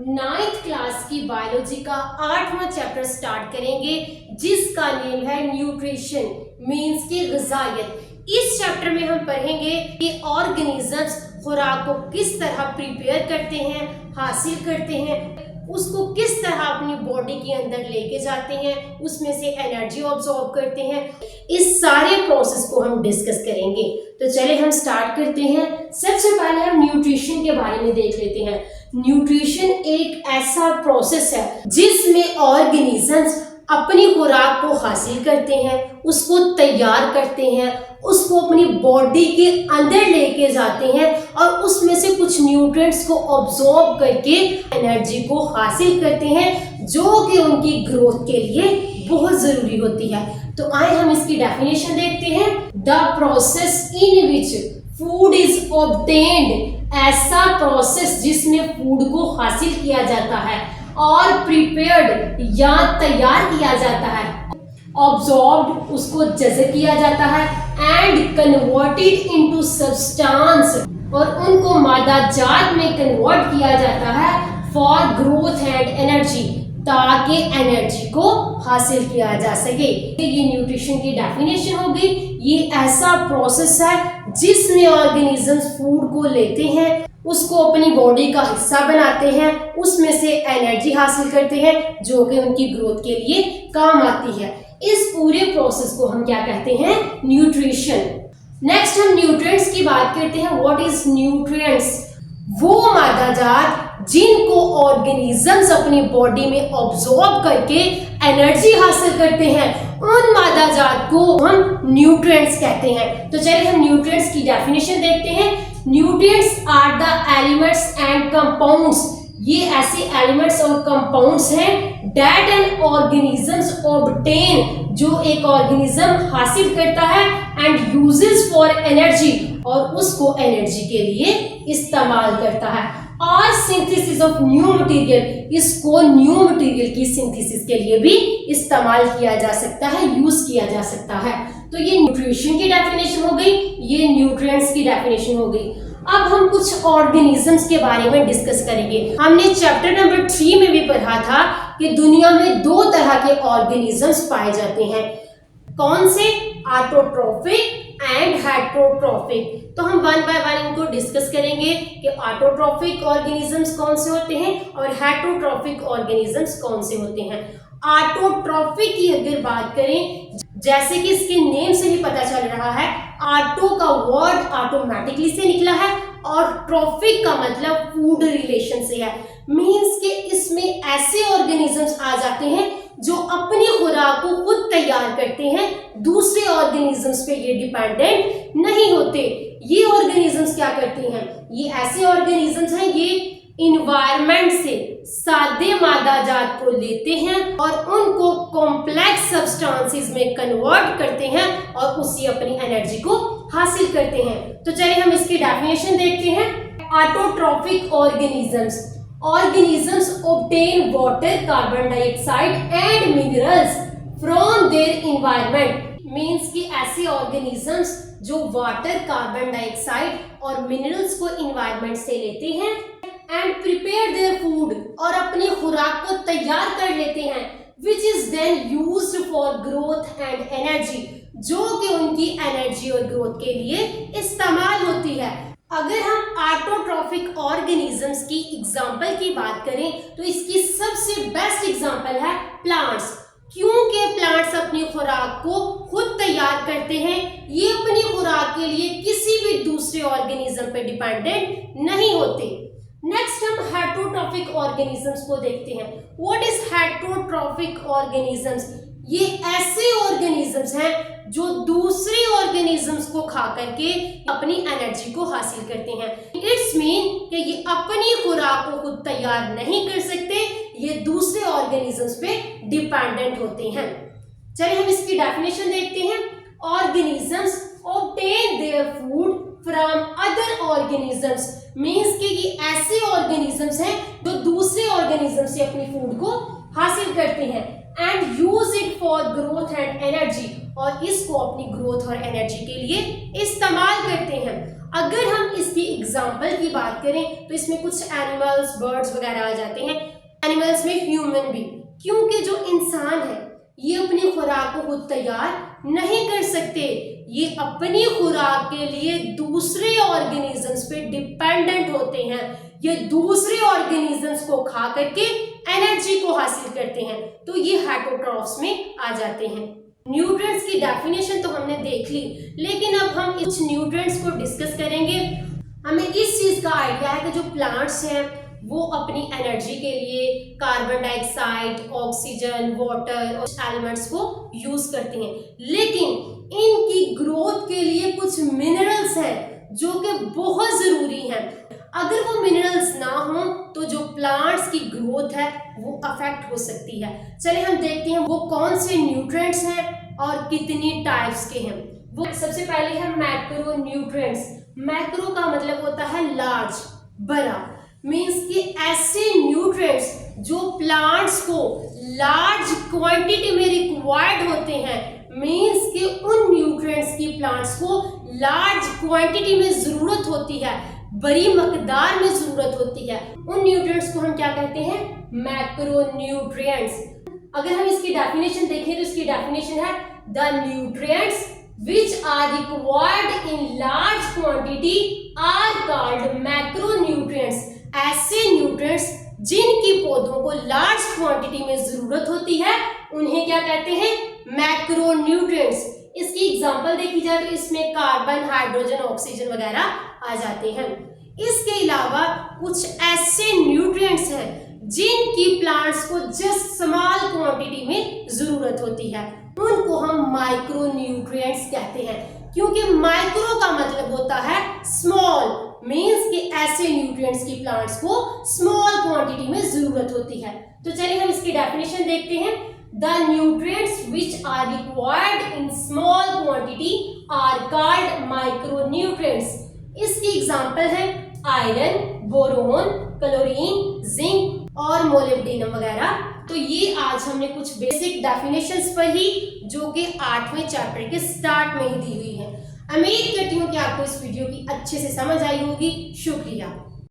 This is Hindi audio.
9th क्लास की बायोलॉजी का 8वां चैप्टर स्टार्ट करेंगे जिसका नेम है न्यूट्रिशन मीन्स की ग़िज़ाइयत। इस चैप्टर में हम पढ़ेंगे कि ऑर्गेनिजम्स खुराक को किस तरह प्रिपेयर करते हैं, हासिल करते हैं, उसको किस तरह अपनी बॉडी के अंदर लेके जाते हैं, उसमें से एनर्जी ऑब्जॉर्व करते हैं। इस सारे प्रोसेस को हम डिस्कस करेंगे। तो चलिए हम स्टार्ट करते हैं। सबसे पहले हम न्यूट्रिशन के बारे में देख लेते हैं। न्यूट्रिशन एक ऐसा प्रोसेस है जिसमें ऑर्गेनिजम्स अपनी खुराक को हासिल करते हैं, उसको तैयार करते हैं, उसको अपनी बॉडी के अंदर लेके जाते हैं और उसमें से कुछ न्यूट्रिएंट्स को ऑब्जॉर्ब करके एनर्जी को हासिल करते हैं जो कि उनकी ग्रोथ के लिए बहुत ज़रूरी होती है। तो आए हम इसकी डेफिनेशन देखते हैं। The process in which food is obtained, ऐसा प्रोसेस जिसमें फूड को हासिल किया जाता है और प्रिपेयर्ड या तैयार किया जाता है, ऑब्जॉर्ब्ड उसको जज़ब किया जाता है, एंड कन्वर्टेड इनटू सब्सटेंस और उनको मादा जात में कन्वर्ट किया जाता है फॉर ग्रोथ एंड एनर्जी, ताकि एनर्जी को हासिल किया जा सके। ये न्यूट्रिशन की डेफिनेशन हो गई। ये ऐसा प्रोसेस है जिसमें ऑर्गेनिजम्स फूड को लेते हैं, उसको अपनी बॉडी का हिस्सा बनाते हैं, उसमें से एनर्जी हासिल करते हैं जो कि उनकी ग्रोथ के लिए काम आती है। इस पूरे प्रोसेस को हम क्या कहते हैं? न्यूट्रिशन। नेक्स्ट हम न्यूट्रिएंट्स की बात करते हैं। What is nutrients? वो मादा जात जिनको ऑर्गेनिजम्स अपनी बॉडी में ऑब्जॉर्ब करके एनर्जी हासिल करते हैं, उन मादा जात को हम न्यूट्रिएंट्स कहते हैं। तो चलिए हम न्यूट्रिएंट्स की डेफिनेशन देखते हैं। Nutrients are the elements and compounds, ये ऐसे एलिमेंट्स और कंपाउंड्स हैं दैट एन ऑर्गेनिजम्स ऑब्टेन, जो एक ऑर्गेनिज्म हासिल करता है, एंड यूजेस फॉर एनर्जी, और उसको एनर्जी के लिए इस्तेमाल करता है, और सिंथेसिस ऑफ न्यू मटेरियल, इसको न्यू मटेरियल की सिंथेसिस के लिए भी इस्तेमाल किया जा सकता है, यूज किया जा सकता है। तो ये न्यूट्रिशन की डेफिनेशन हो गई, ये न्यूट्रिएंट्स की डेफिनेशन हो गई। अब हम कुछ ऑर्गेनिजम्स के बारे में डिस्कस करेंगे। हमने चैप्टर नंबर 3 में भी पढ़ा था कि दुनिया में 2 तरह के ऑर्गेनिजम्स पाए जाते हैं। कौन से? Autotrophic and heterotrophic. तो हम वन बाय वन इनको डिस्कस करेंगे कि ऑटोट्रॉफिक ऑर्गेनिजम्स कौन से होते हैं और हेटेरोट्रॉफिक ऑर्गेनिजम्स कौन से होते हैं। ऑटोट्रॉफिक की अगर बात करें, जैसे कि इसके नेम से ही पता चल रहा है, ऑटो का वर्ड ऑटोमेटिकली से निकला है और ट्रॉफिक का मतलब फूड रिलेशन से है। मीन्स के इसमें ऐसे ऑर्गेनिजम्स आ जाते हैं जो अपनी खुराक को खुद तैयार करते हैं, दूसरे ऑर्गेनिजम्स पे ये डिपेंडेंट नहीं होते। ये ऑर्गेनिजम्स क्या करते हैं? ये ऐसे ऑर्गेनिजम्स हैं, ये इन्वायरमेंट से सादे मादा जात को लेते हैं और उनको कॉम्प्लेक्स सब्सटेंसेस में कन्वर्ट करते हैं और उससे अपनी एनर्जी को हासिल करते हैं। तो चलिए हम इसकी डेफिनेशन देखते हैं। Autotrophic organisms, organisms obtain water, carbon dioxide and minerals from their environment, means कि ऐसे organisms जो वाटर, कार्बन डाइऑक्साइड और मिनरल्स को इन्वायरमेंट से लेते हैं, एंड प्रिपेयर देयर फूड, और अपनी खुराक को तैयार कर लेते हैं, which is then used for growth and energy, जो कि उनकी एनर्जी और ग्रोथ के लिए इस्तेमाल होती है। अगर हम ऑटोट्रॉफिक ऑर्गेनिजम्स की एग्जाम्पल की बात करें तो इसकी सबसे बेस्ट एग्जाम्पल है प्लांट्स, क्योंकि प्लांट्स अपनी खुराक को खुद तैयार करते हैं। ये अपनी खुराक के लिए किसी भी दूसरे ऑर्गेनिज्म पे डिपेंडेंट नहीं होते। नेक्स्ट हम हेटेरोट्रॉफिक ऑर्गेनिजम्स को देखते हैं। What is heterotrophic organisms? ये ऐसे ऑर्गेनिजम्स हैं जो दूसरे ऑर्गेनिजम्स को खा करके अपनी एनर्जी को हासिल करते हैं। इट्स मीन कि ये अपनी खुराक को खुद तैयार नहीं कर सकते, ये दूसरे ऑर्गेनिजम्स पे डिपेंडेंट होते हैं। चलिए हम इसकी डेफिनेशन देखते हैं। Organisms obtain their food from other organisms, means कि ये ऐसे ऑर्गेनिजम्स हैं जो दूसरे ऑर्गेनिज्म से अपनी फूड को हासिल करते हैं, and use it for growth and energy, और इसको अपनी ग्रोथ और एनर्जी के लिए इस्तेमाल करते हैं। अगर हम इसकी एग्जाम्पल की बात करें तो इसमें कुछ एनिमल्स, बर्ड्स वगैरह आ जाते हैं। एनिमल्स में ह्यूमन भी, क्योंकि जो इंसान है ये अपनी खुराक को खुद तैयार नहीं कर सकते, ये अपनी खुराक के लिए दूसरे ऑर्गेनिजम्स पे डिपेंडेंट होते हैं, ये दूसरे ऑर्गेनिजम्स को खा करके एनर्जी को हासिल करते हैं, तो ये हेटरोट्रॉफ्स में आ जाते हैं। न्यूट्रिएंट्स की डेफिनेशन तो हमने देख ली, लेकिन अब हम कुछ न्यूट्रिएंट्स को डिस्कस करेंगे। हमें इस चीज का आइडिया है कि जो प्लांट्स हैं वो अपनी एनर्जी के लिए कार्बन डाइऑक्साइड, ऑक्सीजन, वाटर और एलिमेंट्स को यूज करते हैं, लेकिन इनकी ग्रोथ के लिए कुछ मिनरल्स हैं जो कि बहुत जरूरी हैं। अगर वो मिनरल्स ना हो तो जो प्लांट्स की ग्रोथ है वो अफेक्ट हो सकती है। चलिए हम देखते हैं वो कौन से न्यूट्रिएंट्स हैं और कितनी टाइप्स के हैं। वो सबसे पहले है मैक्रो न्यूट्रिएंट्स। मैक्रो का मतलब होता है लार्ज, बड़ा, मीन्स कि ऐसे न्यूट्रिएंट्स जो प्लांट्स को लार्ज क्वांटिटी में रिक्वायर्ड होते हैं, मीन्स कि उन न्यूट्रिएंट्स की प्लांट्स को लार्ज क्वांटिटी में जरूरत होती है, बड़ी मकदार में जरूरत होती है, उन न्यूट्रिएंट्स को हम क्या कहते हैं? Macro nutrients. अगर हम इसकी डेफिनेशन देखें तो इसकी डेफिनेशन है the nutrients which are required in large quantity are called macronutrients। ऐसे न्यूट्रिएंट्स जिनकी पौधों को लार्ज क्वांटिटी में जरूरत होती है उन्हें क्या कहते हैं? मैक्रोन्यूट्रिएंट्स। इसकी एग्जांपल देखी जाए तो इसमें कार्बन, हाइड्रोजन, ऑक्सीजन वगैरह आ जाते हैं। इसके अलावा कुछ ऐसे न्यूट्रिएंट्स हैं जिनकी प्लांट्स को जस्ट स्मॉल क्वांटिटी में जरूरत होती है, उनको हम माइक्रो न्यूट्रिएंट्स कहते हैं, क्योंकि माइक्रो का मतलब होता है स्मॉल, मींस कि ऐसे न्यूट्रिएंट्स की प्लांट्स को स्मॉल क्वांटिटी में जरूरत होती है। तो चलिए हम इसकी डेफिनेशन देखते हैं। The nutrients which are required in small quantity are called micro nutrients. इसकी एग्जांपल है आयरन, बोरोन, क्लोरीन, जिंक और मोलिब्डेनम वगैरह। तो ये आज हमने कुछ बेसिक डेफिनेशंस पर ही, जो कि 8वें चैप्टर के स्टार्ट में ही दी हुई है। उम्मीद करती हूँ कि आपको इस वीडियो की अच्छे से समझ आई होगी। शुक्रिया।